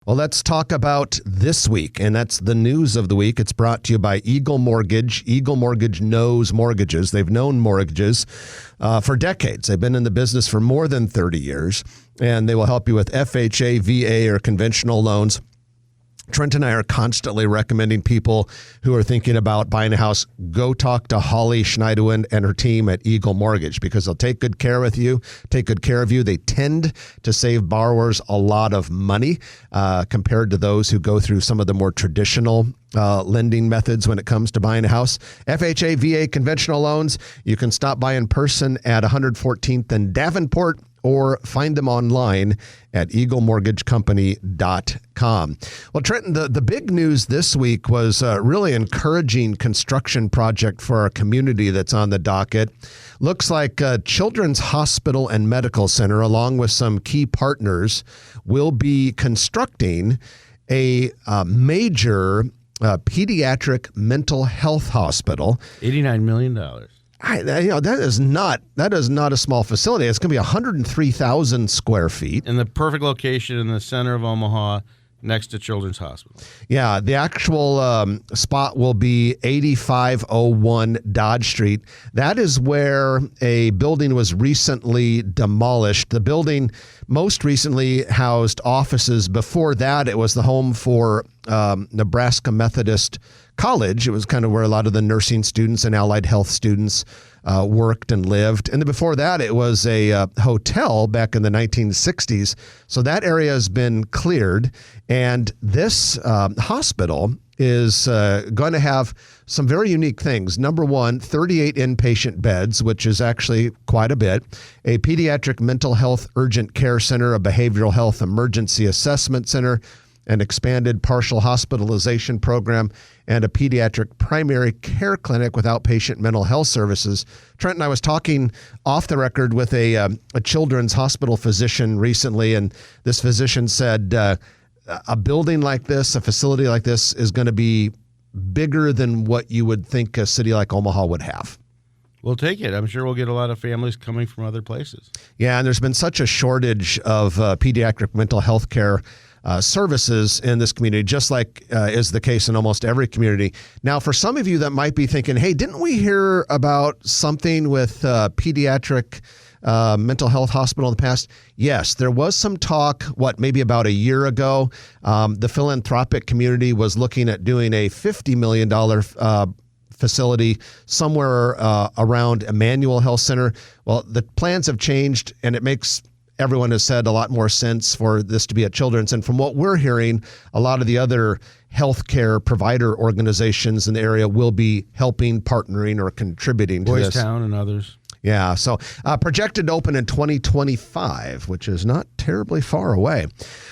Well, let's talk about this week, and that's the news of the week. It's brought to you by Eagle Mortgage. Eagle Mortgage knows mortgages. They've known mortgages for decades. They've been in the business for more than 30 years, and they will help you with FHA, VA, or conventional loans. Trent and I are constantly recommending people who are thinking about buying a house, go talk to Holly Schneiderwind and her team at Eagle Mortgage because they'll take good care of you. They tend to save borrowers a lot of money compared to those who go through some of the more traditional lending methods when it comes to buying a house. FHA, VA, conventional loans, you can stop by in person at 114th and Davenport, or find them online at eaglemortgagecompany.com. Well, Trenton, the big news this week was a really encouraging construction project for our community that's on the docket. Looks like Children's Hospital and Medical Center, along with some key partners, will be constructing a major pediatric mental health hospital. $89 million. That is not a small facility. It's going to be 103,000 square feet. In the perfect location in the center of Omaha, next to Children's Hospital. Yeah, the actual spot will be 8501 Dodge Street. That is where a building was recently demolished. The building most recently housed offices. Before that, it was the home for Nebraska Methodist College. It was kind of where a lot of the nursing students and allied health students worked and lived. And then before that, it was a hotel back in the 1960s. So that area has been cleared. And this hospital is going to have some very unique things. Number one, 38 inpatient beds, which is actually quite a bit. A pediatric mental health urgent care center, a behavioral health emergency assessment center, an expanded partial hospitalization program, and a pediatric primary care clinic with outpatient mental health services. Trent and I was talking off the record with a children's hospital physician recently, and this physician said a building like this, a facility like this, is going to be bigger than what you would think a city like Omaha would have. We'll take it. I'm sure we'll get a lot of families coming from other places. Yeah, and there's been such a shortage of pediatric mental health care services in this community, just like is the case in almost every community. Now, for some of you that might be thinking, hey, didn't we hear about something with pediatric mental health hospital in the past? Yes, there was some talk, maybe about a year ago. The philanthropic community was looking at doing a $50 million facility somewhere around Emmanuel Health Center. Well, the plans have changed, and it makes, everyone has said, a lot more sense for this to be at Children's. And from what we're hearing, a lot of the other healthcare provider organizations in the area will be helping, partnering, or contributing to this. Boys Town and others. Yeah, so projected to open in 2025, which is not terribly far away.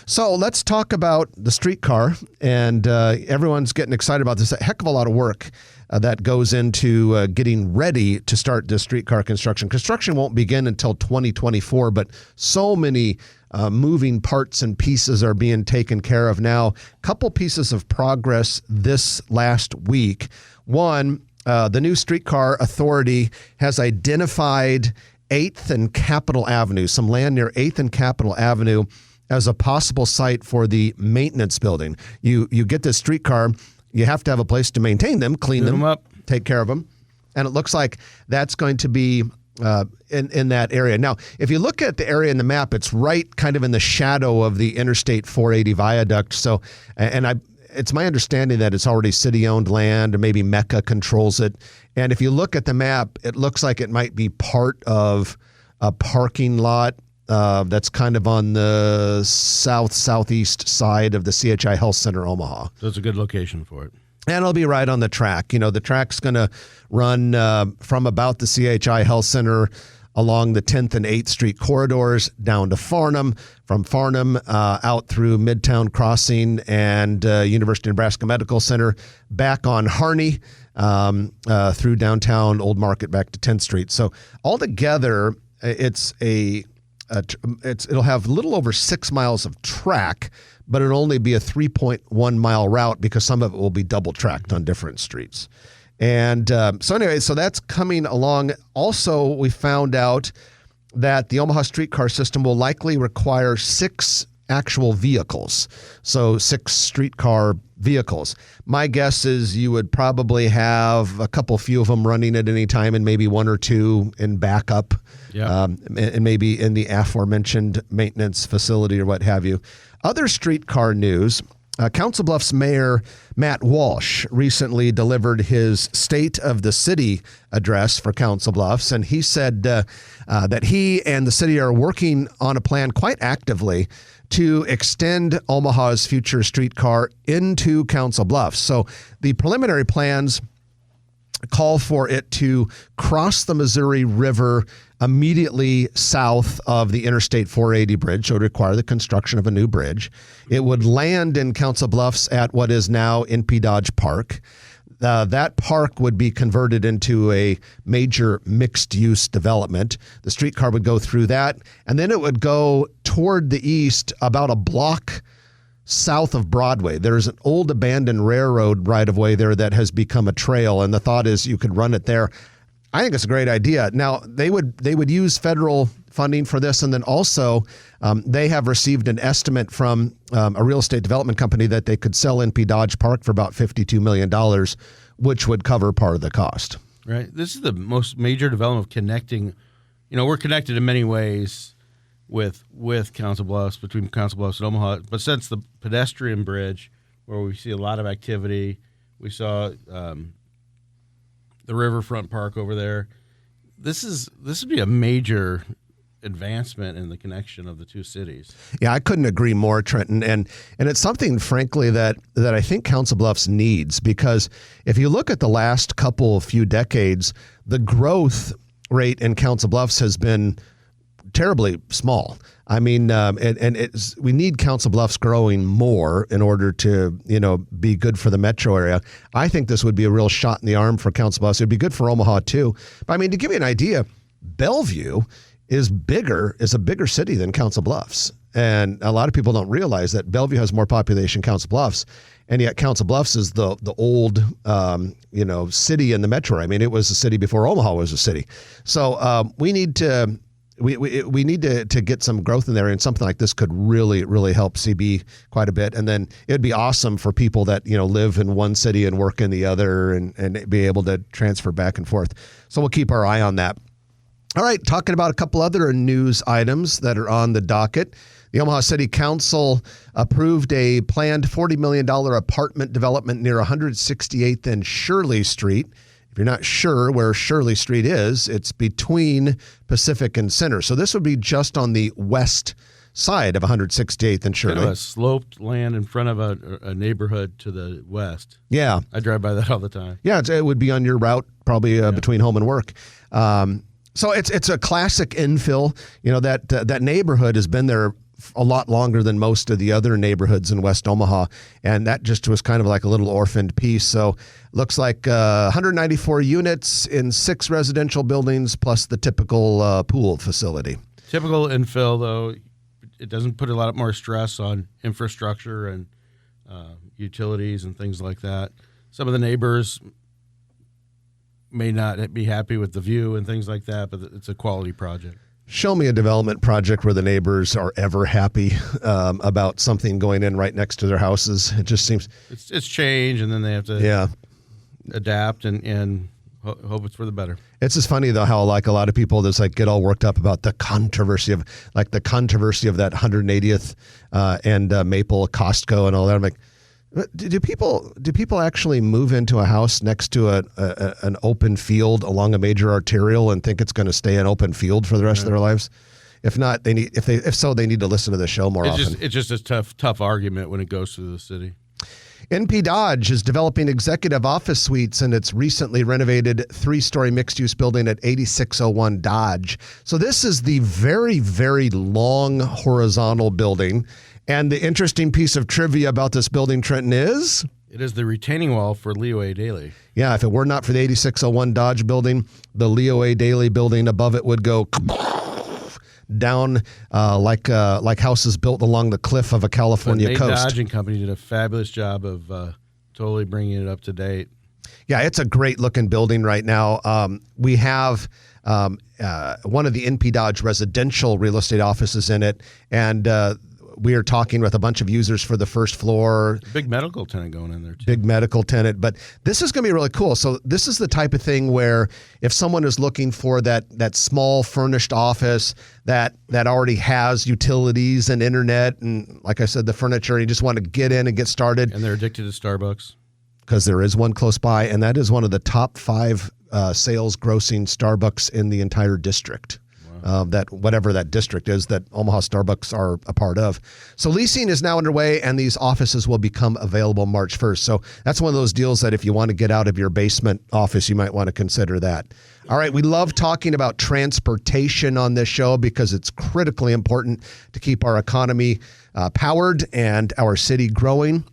So let's talk about the streetcar, and everyone's getting excited about this. A heck of a lot of work that goes into getting ready to start the streetcar construction. Construction won't begin until 2024, but so many moving parts and pieces are being taken care of now. Couple pieces of progress this last week. One, the new Streetcar Authority has identified 8th and Capitol Avenue, some land near 8th and Capitol Avenue, as a possible site for the maintenance building. You get this streetcar, you have to have a place to maintain them, clean them up, take care of them. And it looks like that's going to be in that area. Now, if you look at the area in the map, it's right kind of in the shadow of the Interstate 480 viaduct. So, it's my understanding that it's already city-owned land, or maybe Mecca controls it. And if you look at the map, it looks like it might be part of a parking lot that's kind of on the southeast side of the CHI Health Center, Omaha. So it's a good location for it. And it'll be right on the track. You know, the track's going to run from about the CHI Health Center along the 10th and 8th Street corridors down to Farnham, from Farnham out through Midtown Crossing and University of Nebraska Medical Center, back on Harney, through downtown Old Market back to 10th Street. So altogether, it'll have a little over 6 miles of track, but it'll only be a 3.1 mile route because some of it will be double tracked on different streets. And so that's coming along. Also, we found out that the Omaha streetcar system will likely require 6 actual vehicles. So 6 streetcar vehicles. My guess is you would probably have a few of them running at any time and maybe 1 or 2 in backup. Yeah. And maybe in the aforementioned maintenance facility or what have you. Other streetcar news. Council Bluffs Mayor Matt Walsh recently delivered his State of the City address for Council Bluffs, and he said that he and the city are working on a plan quite actively to extend Omaha's future streetcar into Council Bluffs. So the preliminary plans call for it to cross the Missouri River immediately south of the Interstate 480 bridge, so it would require the construction of a new bridge. It would land in Council Bluffs at what is now NP Dodge Park. That park would be converted into a major mixed-use development. The streetcar would go through that, and then it would go toward the east about a block south of Broadway. There's an old abandoned railroad right-of-way there that has become a trail, and the thought is you could run it there. I think it's a great idea. Now, they would use federal funding for this, and then also they have received an estimate from a real estate development company that they could sell NP Dodge Park for about $52 million, which would cover part of the cost. Right. This is the most major development of connecting. We're connected in many ways with Council Bluffs, between Council Bluffs and Omaha. But since the pedestrian bridge, where we see a lot of activity, we saw the Riverfront Park over there. This would be a major advancement in the connection of the two cities. Yeah, I couldn't agree more, Trenton. And it's something, frankly, that I think Council Bluffs needs, because if you look at the last few decades, the growth rate in Council Bluffs has been terribly small. I mean, we need Council Bluffs growing more in order to, be good for the metro area. I think this would be a real shot in the arm for Council Bluffs. It'd be good for Omaha too. But I mean, to give you an idea, Bellevue is a bigger city than Council Bluffs. And a lot of people don't realize that Bellevue has more population than Council Bluffs. And yet Council Bluffs is the old, city in the metro. I mean, it was a city before Omaha was a city. So we need to get some growth in there, and something like this could really, really help CB quite a bit. And then it'd be awesome for people that, live in one city and work in the other, and be able to transfer back and forth. So we'll keep our eye on that. All right, talking about a couple other news items that are on the docket. The Omaha City Council approved a planned $40 million apartment development near 168th and Shirley Street. If you're not sure where Shirley Street is, it's between Pacific and Center. So this would be just on the west side of 168th and Shirley. Kind of a sloped land in front of a neighborhood to the west. Yeah. I drive by that all the time. Yeah, it would be on your route, probably between home and work. So it's a classic infill. That neighborhood has been there a lot longer than most of the other neighborhoods in West Omaha, and that just was kind of like a little orphaned piece. So looks like 194 units in 6 residential buildings plus the typical pool facility. Typical infill, though, it doesn't put a lot more stress on infrastructure and utilities and things like that. Some of the neighbors may not be happy with the view and things like that, but it's a quality project. Show me a development project where the neighbors are ever happy about something going in right next to their houses. It just seems it's change, and then they have to adapt and hope it's for the better. It's just funny though how like a lot of people just like get all worked up about the controversy of that 180th and Maple Costco and all that. I'm like, do people actually move into a house next to an open field along a major arterial and think it's going to stay an open field for the rest of their lives? If not, they need to listen to the show more often. It's just a tough argument when it goes through the city. NP Dodge is developing executive office suites in its recently renovated 3-story mixed-use building at 8601 Dodge. So this is the very, very long horizontal building. And the interesting piece of trivia about this building, Trenton, is? It is the retaining wall for Leo A. Daley. Yeah, if it were not for the 8601 Dodge building, the Leo A. Daley building above it would go down like houses built along the cliff of a California coast. Dodge and Company did a fabulous job of totally bringing it up to date. Yeah, it's a great-looking building right now. We have one of the NP Dodge residential real estate offices in it, and we are talking with a bunch of users for the first floor. Big medical tenant going in there too. Big medical tenant. But this is going to be really cool. So this is the type of thing where if someone is looking for that small furnished office that already has utilities and internet and, like I said, the furniture, you just want to get in and get started. And they're addicted to Starbucks. Because there is one close by, and that is one of the top 5 sales grossing Starbucks in the entire district. That whatever that district is that Omaha Starbucks are a part of. So leasing is now underway, and these offices will become available March 1st. So that's one of those deals that if you want to get out of your basement office, you might want to consider that. All right, we love talking about transportation on this show because it's critically important to keep our economy powered and our city growing.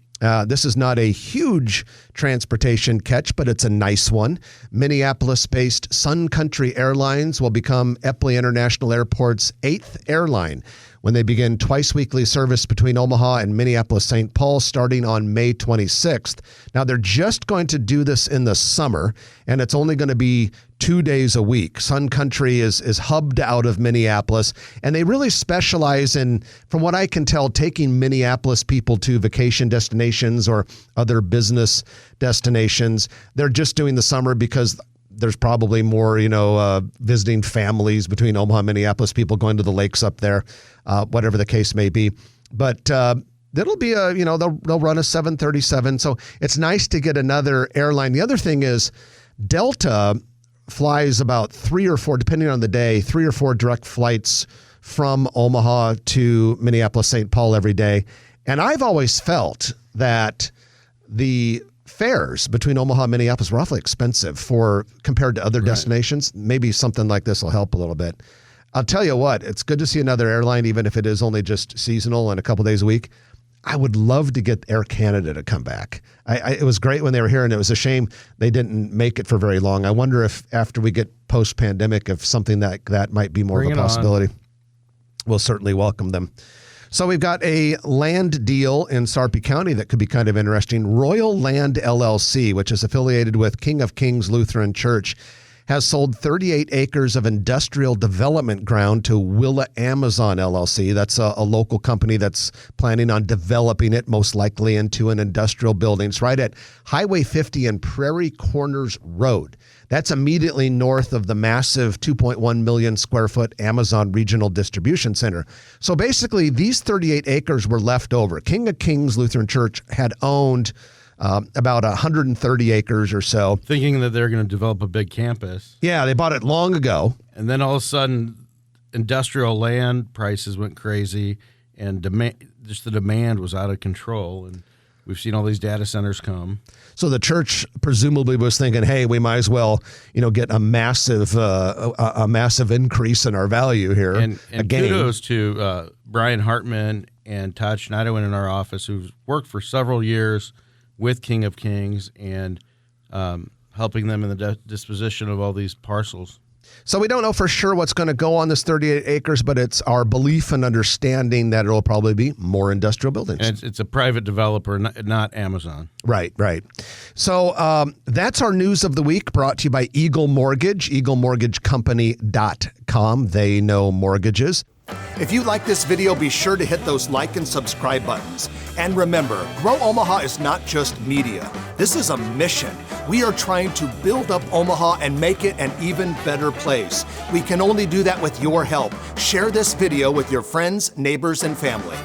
This is not a huge transportation catch, but it's a nice one. Minneapolis-based Sun Country Airlines will become Eppley International Airport's 8th airline when they begin twice-weekly service between Omaha and Minneapolis-St. Paul starting on May 26th. Now, they're just going to do this in the summer, and it's only going to be 2 days a week. Sun Country is hubbed out of Minneapolis, and they really specialize in, from what I can tell, taking Minneapolis people to vacation destinations or other business destinations. They're just doing the summer because there's probably more, visiting families between Omaha and Minneapolis, people going to the lakes up there, whatever the case may be. But it'll be they'll run a 737. So it's nice to get another airline. The other thing is Delta flies about 3 or 4, depending on the day, 3 or 4 direct flights from Omaha to Minneapolis-St. Paul every day. And I've always felt that the fares between Omaha and Minneapolis were awfully expensive compared to other destinations. Maybe something like this will help a little bit. I'll tell you what, it's good to see another airline, even if it is only just seasonal and a couple days a week. I would love to get Air Canada to come back. It was great when they were here, and it was a shame they didn't make it for very long. I wonder if after we get post-pandemic, if something like that might be more of a possibility. We'll certainly welcome them. So we've got a land deal in Sarpy County that could be kind of interesting. Royal Land LLC, which is affiliated with King of Kings Lutheran Church, has sold 38 acres of industrial development ground to Willa Amazon LLC. That's a local company that's planning on developing it, most likely into an industrial building. It's right at Highway 50 and Prairie Corners Road. That's immediately north of the massive 2.1 million square foot Amazon Regional Distribution Center. So basically, these 38 acres were left over. King of Kings Lutheran Church had owned about 130 acres or so. Thinking that they're going to develop a big campus. Yeah, they bought it long ago. And then all of a sudden, industrial land prices went crazy, and the demand was out of control. And we've seen all these data centers come. So the church presumably was thinking, hey, we might as well, get a massive increase in our value here. And kudos to Brian Hartman and Todd Schneiderwin in our office, who've worked for several years with King of Kings and helping them in the disposition of all these parcels. So we don't know for sure what's going to go on this 38 acres, but it's our belief and understanding that it'll probably be more industrial buildings. And it's a private developer, not Amazon. Right. So that's our news of the week, brought to you by Eagle Mortgage, eaglemortgagecompany.com. They know mortgages. If you like this video, be sure to hit those like and subscribe buttons. And remember, Grow Omaha is not just media. This is a mission. We are trying to build up Omaha and make it an even better place. We can only do that with your help. Share this video with your friends, neighbors, and family.